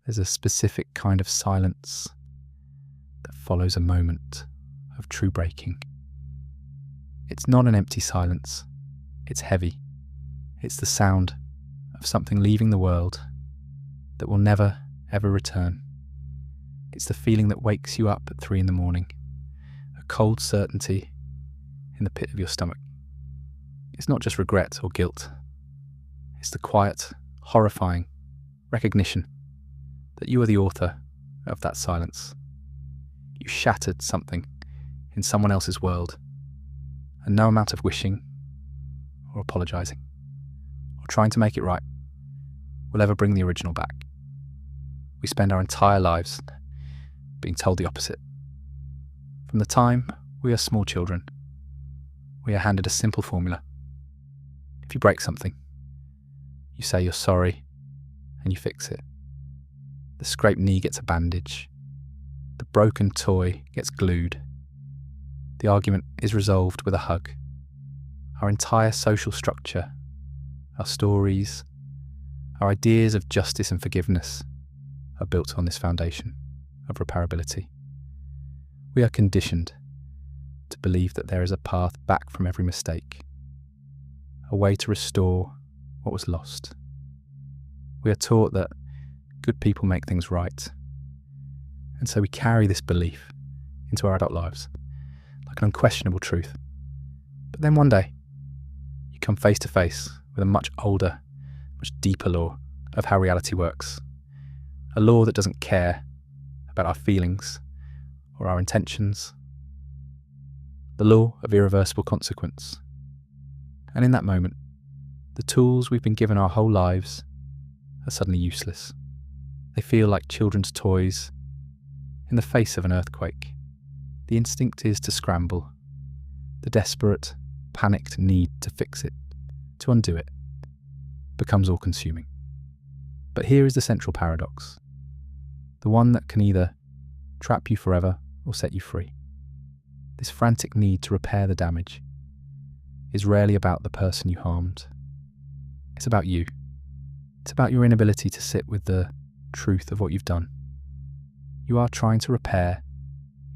there's a specific kind of silence that follows a moment of true breaking. It's not an empty silence, it's heavy. It's the sound of something leaving the world that will never, ever return. It's the feeling that wakes you up at 3 a.m, a cold certainty in the pit of your stomach. It's not just regret or guilt. It's the quiet, horrifying recognition that you are the author of that silence. You shattered something in someone else's world, and no amount of wishing or apologising or trying to make it right will ever bring the original back. We spend our entire lives being told the opposite. From the time we are small children, we are handed a simple formula. If you break something, you say you're sorry and you fix it. The scraped knee gets a bandage. The broken toy gets glued. The argument is resolved with a hug. Our entire social structure, our stories, our ideas of justice and forgiveness are built on this foundation of repairability. We are conditioned to believe that there is a path back from every mistake, a way to restore what was lost. We are taught that good people make things right, and so we carry this belief into our adult lives like an unquestionable truth. But then one day, you come face to face with a much older, much deeper law of how reality works, a law that doesn't care about our feelings or our intentions, the law of irreversible consequence. And in that moment, the tools we've been given our whole lives are suddenly useless. They feel like children's toys in the face of an earthquake. The instinct is to scramble. The desperate, panicked need to fix it, to undo it, becomes all-consuming. But here is the central paradox, the one that can either trap you forever or set you free. This frantic need to repair the damage is rarely about the person you harmed. It's about you. It's about your inability to sit with the truth of what you've done. You are trying to repair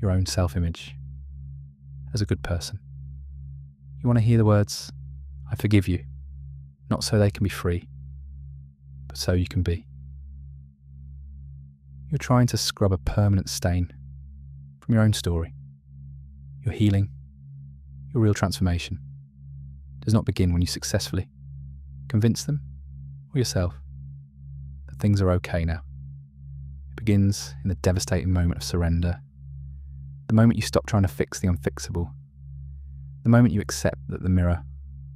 your own self-image as a good person. You want to hear the words, "I forgive you," not so they can be free, but so you can be. You're trying to scrub a permanent stain from your own story. Your healing, your real transformation, does not begin when you successfully convince them or yourself that things are okay now. It begins in the devastating moment of surrender, the moment you stop trying to fix the unfixable, the moment you accept that the mirror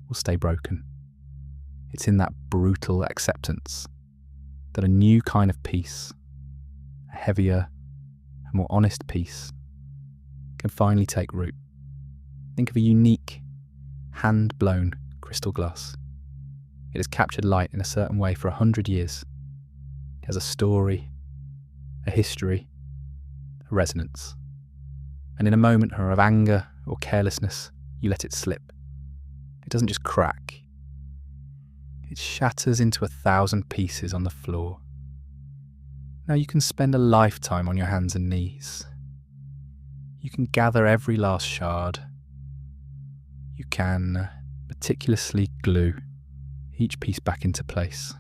will stay broken. It's in that brutal acceptance that a new kind of peace, a heavier and more honest peace, can finally take root. Think of a unique, hand-blown crystal glass. It has captured light in a certain way for 100 years. It has a story, a history, a resonance. And in a moment of anger or carelessness, you let it slip. It doesn't just crack. It shatters into 1,000 pieces on the floor. Now you can spend a lifetime on your hands and knees. You can gather every last shard. You can meticulously glue each piece back into place.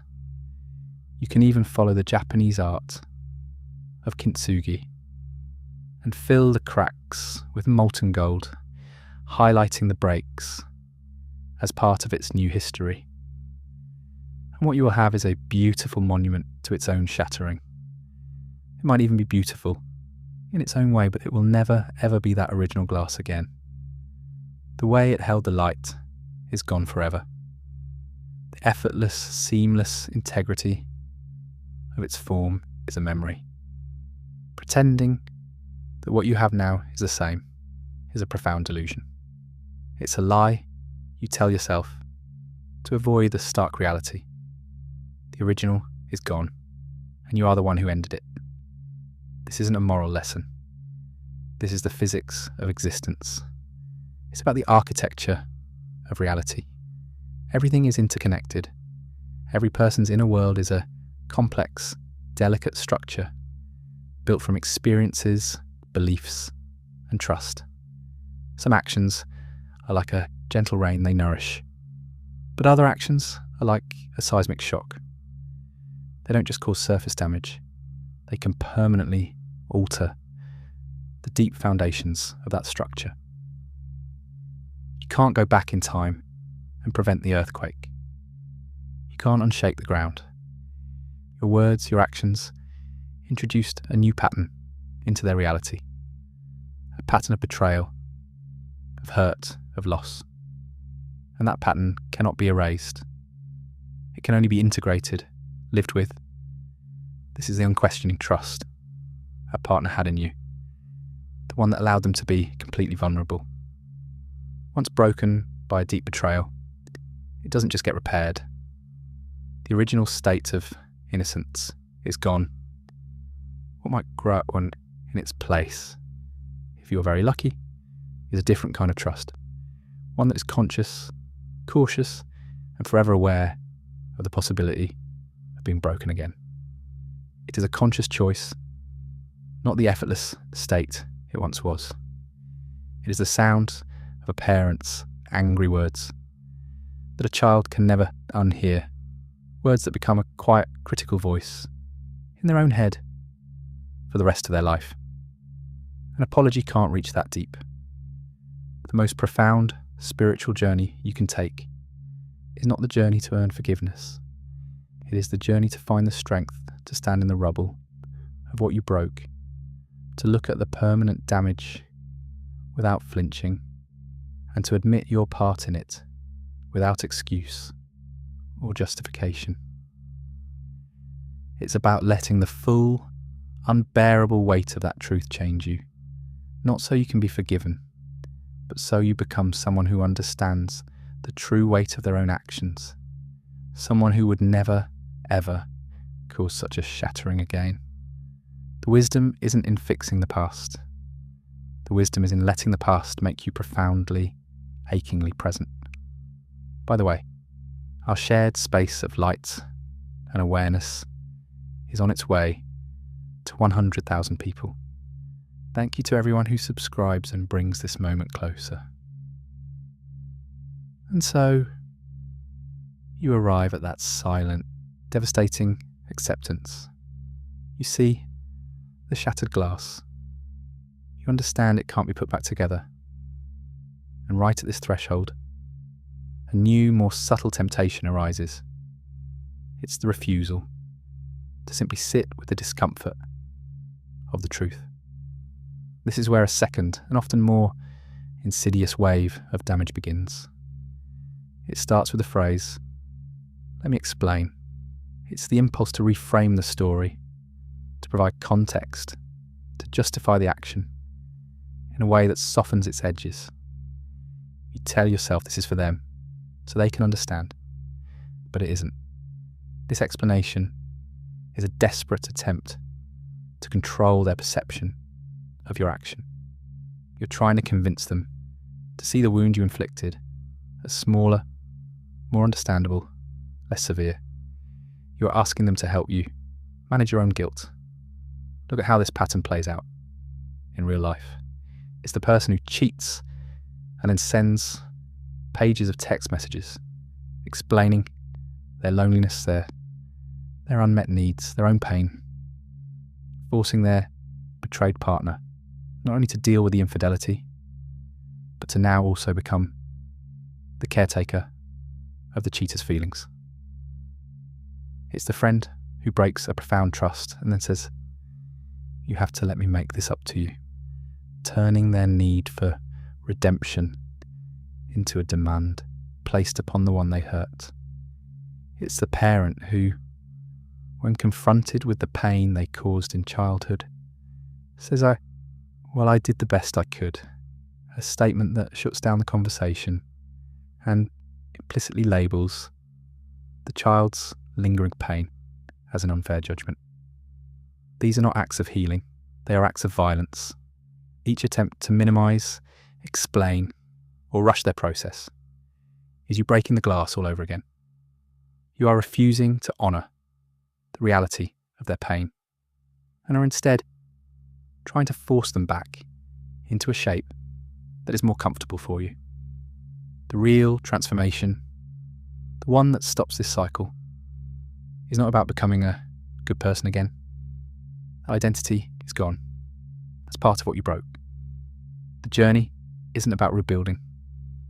You can even follow the Japanese art of kintsugi and fill the cracks with molten gold, highlighting the breaks as part of its new history. And what you will have is a beautiful monument to its own shattering. It might even be beautiful in its own way, but it will never ever be that original glass again. The way it held the light is gone forever. The effortless, seamless integrity of its form is a memory. Pretending that what you have now is the same is a profound delusion. It's a lie you tell yourself to avoid the stark reality. The original is gone, and you are the one who ended it. This isn't a moral lesson. This is the physics of existence. It's about the architecture of reality. Everything is interconnected. Every person's inner world is a complex delicate structure built from experiences, beliefs, and trust. Some actions are like a gentle rain they nourish, but other actions are like a seismic shock. They don't just cause surface damage, they can permanently alter the deep foundations of that structure. You can't go back in time and prevent the earthquake. You can't unshake the ground. Your words, your actions, introduced a new pattern into their reality. A pattern of betrayal, of hurt, of loss. And that pattern cannot be erased. It can only be integrated, lived with. This is the unquestioning trust a partner had in you, the one that allowed them to be completely vulnerable. Once broken by a deep betrayal, it doesn't just get repaired. The original state of innocence is gone. What might grow in its place, if you're very lucky, is a different kind of trust. One that is conscious, cautious, and forever aware of the possibility of being broken again. It is a conscious choice, not the effortless state it once was. It is the sound of a parent's angry words that a child can never unhear, words that become a quiet, critical voice in their own head for the rest of their life. An apology can't reach that deep. The most profound spiritual journey you can take is not the journey to earn forgiveness. It is the journey to find the strength to stand in the rubble of what you broke, to look at the permanent damage without flinching, and to admit your part in it without excuse or justification. It's about letting the full, unbearable weight of that truth change you, not so you can be forgiven, but so you become someone who understands the true weight of their own actions, someone who would never, ever cause such a shattering again. The wisdom isn't in fixing the past. The wisdom is in letting the past make you profoundly, achingly present. By the way, our shared space of light and awareness is on its way to 100,000 people. Thank you to everyone who subscribes and brings this moment closer. And so, you arrive at that silent, devastating acceptance. You see the shattered glass. You understand it can't be put back together. And right at this threshold, a new, more subtle temptation arises. It's the refusal to simply sit with the discomfort of the truth. This is where a second, and often more insidious wave of damage begins. It starts with the phrase, "Let me explain." It's the impulse to reframe the story, to provide context, to justify the action in a way that softens its edges. You tell yourself this is for them, so they can understand, but it isn't. This explanation is a desperate attempt to control their perception of your action. You're trying to convince them to see the wound you inflicted as smaller, more understandable, less severe. You're asking them to help you manage your own guilt. Look at how this pattern plays out in real life. It's the person who cheats and then sends pages of text messages explaining their loneliness, their unmet needs, their own pain, forcing their betrayed partner not only to deal with the infidelity, but to now also become the caretaker of the cheater's feelings. It's the friend who breaks a profound trust and then says, "You have to let me make this up to you," turning their need for redemption into a demand placed upon the one they hurt. It's the parent who, when confronted with the pain they caused in childhood, says, I did the best I could, a statement that shuts down the conversation and implicitly labels the child's lingering pain as an unfair judgment. These are not acts of healing, they are acts of violence. Each attempt to minimise, explain, or rush their process is you breaking the glass all over again. You are refusing to honour the reality of their pain and are instead trying to force them back into a shape that is more comfortable for you. The real transformation, the one that stops this cycle, is not about becoming a good person again. That identity is gone. That's part of what you broke. The journey isn't about rebuilding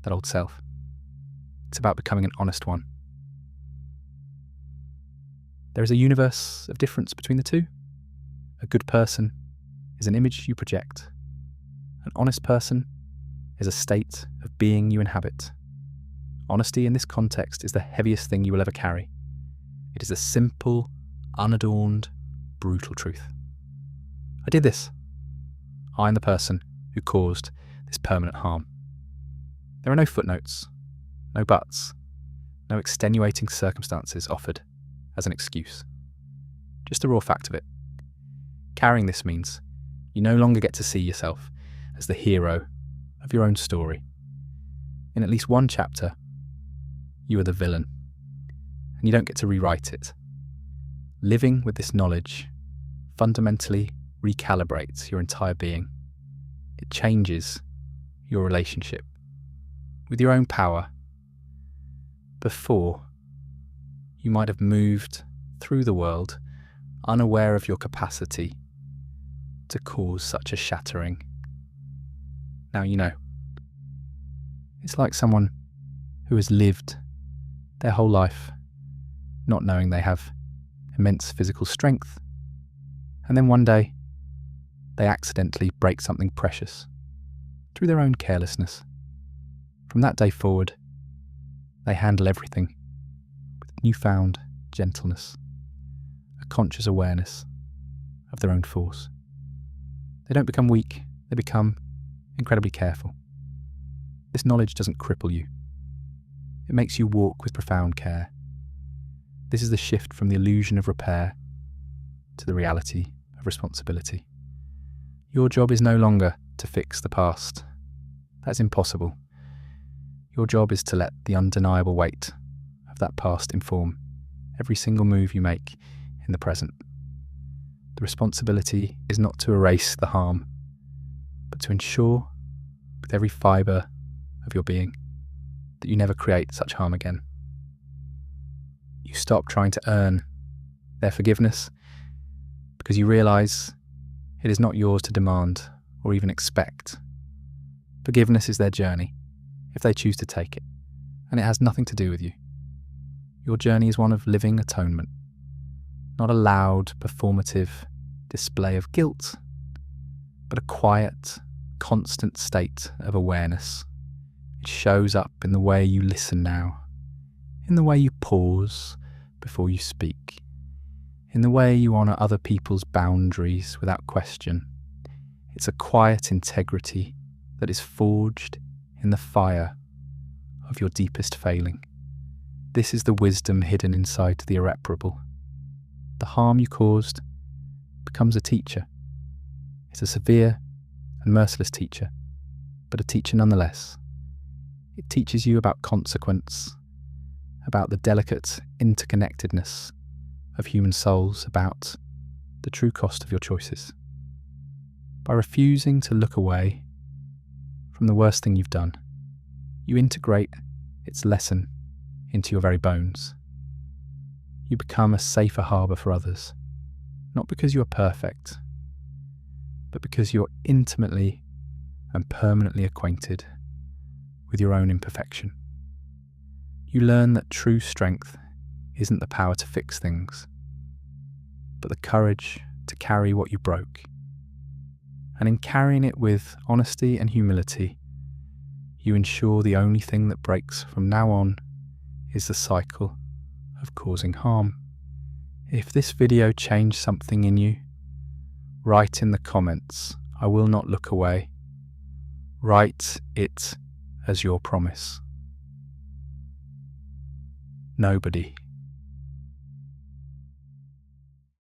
that old self. It's about becoming an honest one. There is a universe of difference between the two. A good person is an image you project. An honest person is a state of being you inhabit. Honesty in this context is the heaviest thing you will ever carry. It is a simple, unadorned, brutal truth. I did this. I am the person who caused this permanent harm. There are no footnotes, no buts, no extenuating circumstances offered as an excuse. Just the raw fact of it. Carrying this means you no longer get to see yourself as the hero of your own story. In at least one chapter, you are the villain, and you don't get to rewrite it. Living with this knowledge fundamentally recalibrates your entire being. It changes your relationship with your own power. Before, you might have moved through the world unaware of your capacity to cause such a shattering. Now you know. It's like someone who has lived their whole life not knowing they have immense physical strength, and then one day they accidentally break something precious through their own carelessness. From that day forward, they handle everything with newfound gentleness, a conscious awareness of their own force. They don't become weak, they become incredibly careful. This knowledge doesn't cripple you. It makes you walk with profound care. This is the shift from the illusion of repair to the reality of responsibility. Your job is no longer to fix the past. That's impossible. Your job is to let the undeniable weight of that past inform every single move you make in the present. The responsibility is not to erase the harm, but to ensure, with every fibre of your being, that you never create such harm again. You stop trying to earn their forgiveness because you realise it is not yours to demand or even expect. Forgiveness is their journey, if they choose to take it, and it has nothing to do with you. Your journey is one of living atonement, not a loud, performative display of guilt, but a quiet, constant state of awareness. It shows up in the way you listen now, in the way you pause before you speak, in the way you honour other people's boundaries without question. It's a quiet integrity that is forged in the fire of your deepest failing. This is the wisdom hidden inside the irreparable. The harm you caused becomes a teacher. It's a severe and merciless teacher, but a teacher nonetheless. It teaches you about consequence, about the delicate interconnectedness of human souls, about the true cost of your choices. By refusing to look away from the worst thing you've done, you integrate its lesson into your very bones. You become a safer harbour for others, not because you are perfect, but because you're intimately and permanently acquainted with your own imperfection. You learn that true strength isn't the power to fix things, but the courage to carry what you broke. And in carrying it with honesty and humility, you ensure the only thing that breaks from now on is the cycle of causing harm. If this video changed something in you, write in the comments, "I will not look away." Write it as your promise. Nobody